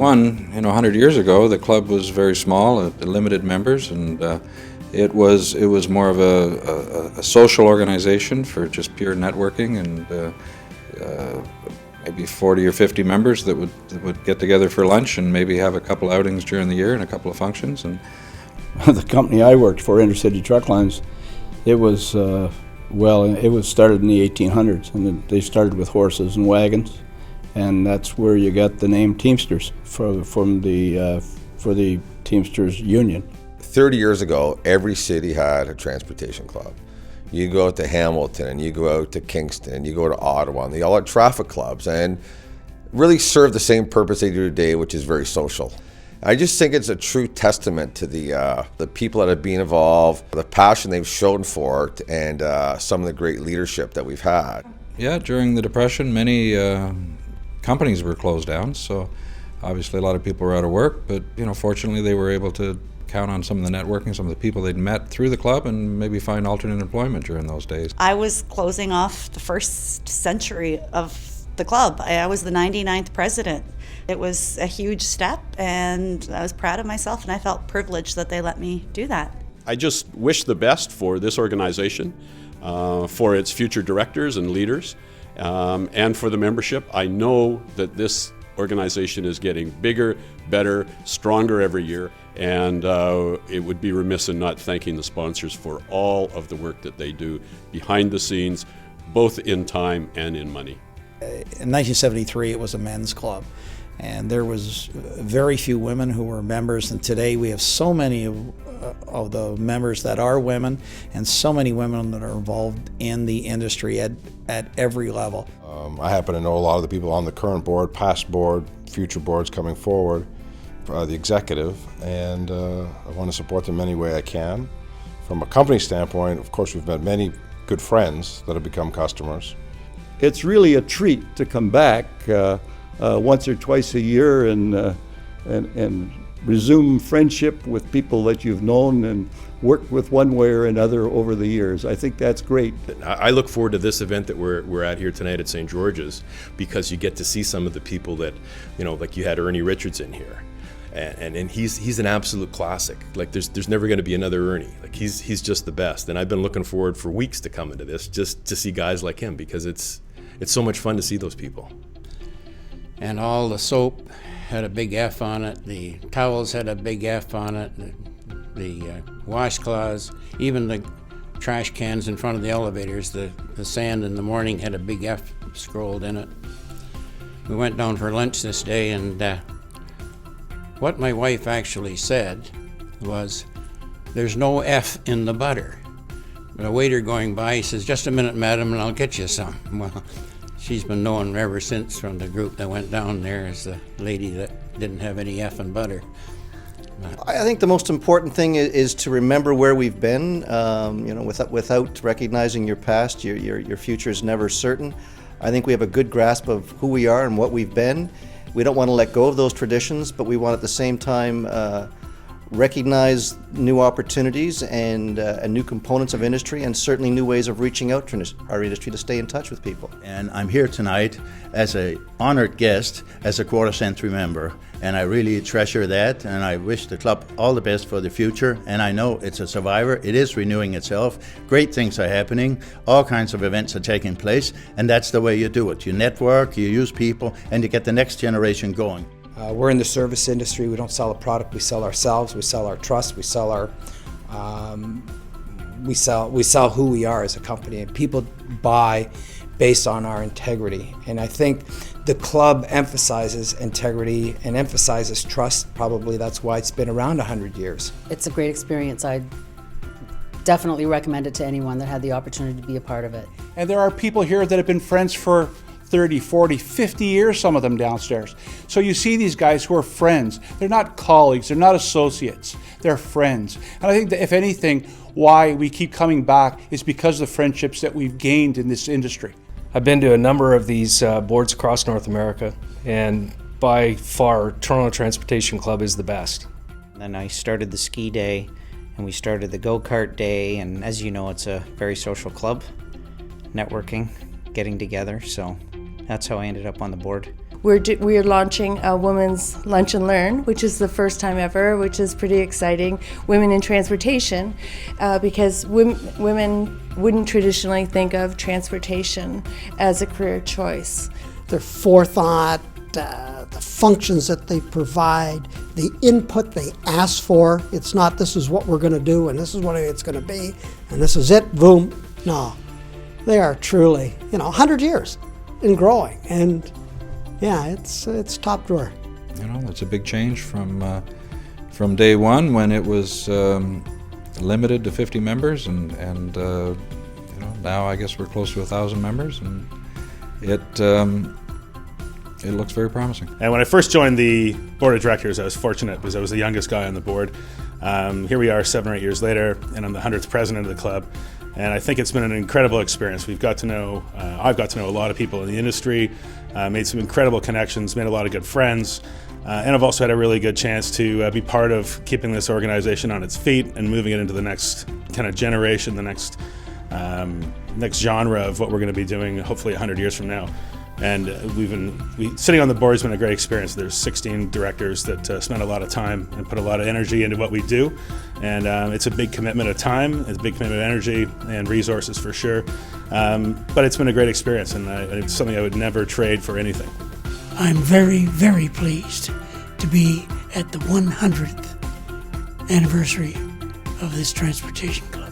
one, 100 years ago, the club was very small, limited members, and it was more of a social organization for just pure networking, and maybe 40 or 50 members that would get together for lunch and maybe have a couple outings during the year and a couple of functions. And the company I worked for, Intercity Truck Lines, it was started in the 1800s, and they started with horses and wagons, and that's where you got the name Teamsters for the Teamsters Union. 30 years ago, every city had a transportation club. You go out to Hamilton, and you go out to Kingston, and you go to Ottawa, and they all had traffic clubs, and really serve the same purpose they do today, which is very social. I just think it's a true testament to the people that have been involved, the passion they've shown for it, and some of the great leadership that we've had. Yeah, during the Depression, many companies were closed down, so obviously a lot of people were out of work, but fortunately they were able to count on some of the networking, some of the people they'd met through the club, and maybe find alternate employment during those days. I was closing off the first century of the club. I was the 99th president. It was a huge step, and I was proud of myself, and I felt privileged that they let me do that. I just wish the best for this organization, for its future directors and leaders, and for the membership. I know that this organization is getting bigger, better, stronger every year, and it would be remiss in not thanking the sponsors for all of the work that they do behind the scenes, both in time and in money. In 1973, it was a men's club, and there was very few women who were members, and today we have so many of the members that are women, and so many women that are involved in the industry at every level. I happen to know a lot of the people on the current board, past board, future boards coming forward, the executive, and I want to support them any way I can. From a company standpoint, of course, we've met many good friends that have become customers. It's really a treat to come back once or twice a year and resume friendship with people that you've known and worked with one way or another over the years. I think that's great. I look forward to this event that we're at here tonight at St. George's, because you get to see some of the people that, like you had Ernie Richards in here. And he's an absolute classic. Like there's never going to be another Ernie. Like he's just the best. And I've been looking forward for weeks to come into this, just to see guys like him, because it's so much fun to see those people. And all the soap had a big F on it. The towels had a big F on it. The washcloths, even the trash cans in front of the elevators, the sand in the morning had a big F scrolled in it. We went down for lunch this day, and what my wife actually said was, "There's no F in the butter." But a waiter going by, he says, "Just a minute, madam, and I'll get you some." Well, she's been known ever since from the group that went down there as the lady that didn't have any F in butter. I think the most important thing is to remember where we've been. Without recognizing your past, your future is never certain. I think we have a good grasp of who we are and what we've been. We don't want to let go of those traditions, but we want at the same time recognize new opportunities and new components of industry, and certainly new ways of reaching out to our industry to stay in touch with people. And I'm here tonight as an honored guest, as a quarter-century member, and I really treasure that, and I wish the club all the best for the future. And I know it's a survivor, it is renewing itself, great things are happening, all kinds of events are taking place, and that's the way you do it. You network, you use people, and you get the next generation going. We're in the service industry. We don't sell a product, we sell ourselves, we sell our trust, we sell our we sell who we are as a company, and people buy based on our integrity. And I think the club emphasizes integrity and emphasizes trust. Probably that's why it's been around 100 years. It's a great experience. I'd definitely recommend it to anyone that had the opportunity to be a part of it. And there are people here that have been friends for 30, 40, 50 years, some of them downstairs. So you see these guys who are friends. They're not colleagues, they're not associates, they're friends. And I think that if anything, why we keep coming back is because of the friendships that we've gained in this industry. I've been to a number of these boards across North America, and by far, Toronto Transportation Club is the best. Then I started the ski day, and we started the go-kart day, and as you know, it's a very social club, networking, getting together, so that's how I ended up on the board. we're launching a women's lunch and learn, which is the first time ever, which is pretty exciting. Women in transportation, because women wouldn't traditionally think of transportation as a career choice. Their forethought, the functions that they provide, the input they ask for. It's not, this is what we're going to do and this is what it's going to be and this is it, boom. No, they are truly, 100 years and growing. And yeah, it's top drawer. It's a big change from day one when it was limited to 50 members, and now I guess we're close to 1,000 members, and it looks very promising. And when I first joined the board of directors, I was fortunate because I was the youngest guy on the board. Here we are 7 or 8 years later, and I'm the 100th president of the club. And I think it's been an incredible experience. I've got to know a lot of people in the industry, made some incredible connections, made a lot of good friends, and I've also had a really good chance to be part of keeping this organization on its feet and moving it into the next kind of generation, the next genre of what we're going to be doing, hopefully 100 years from now. And sitting on the board has been a great experience. There's 16 directors that spend a lot of time and put a lot of energy into what we do. And it's a big commitment of time, it's a big commitment of energy and resources for sure. But it's been a great experience, and it's something I would never trade for anything. I'm very, very pleased to be at the 100th anniversary of this transportation club.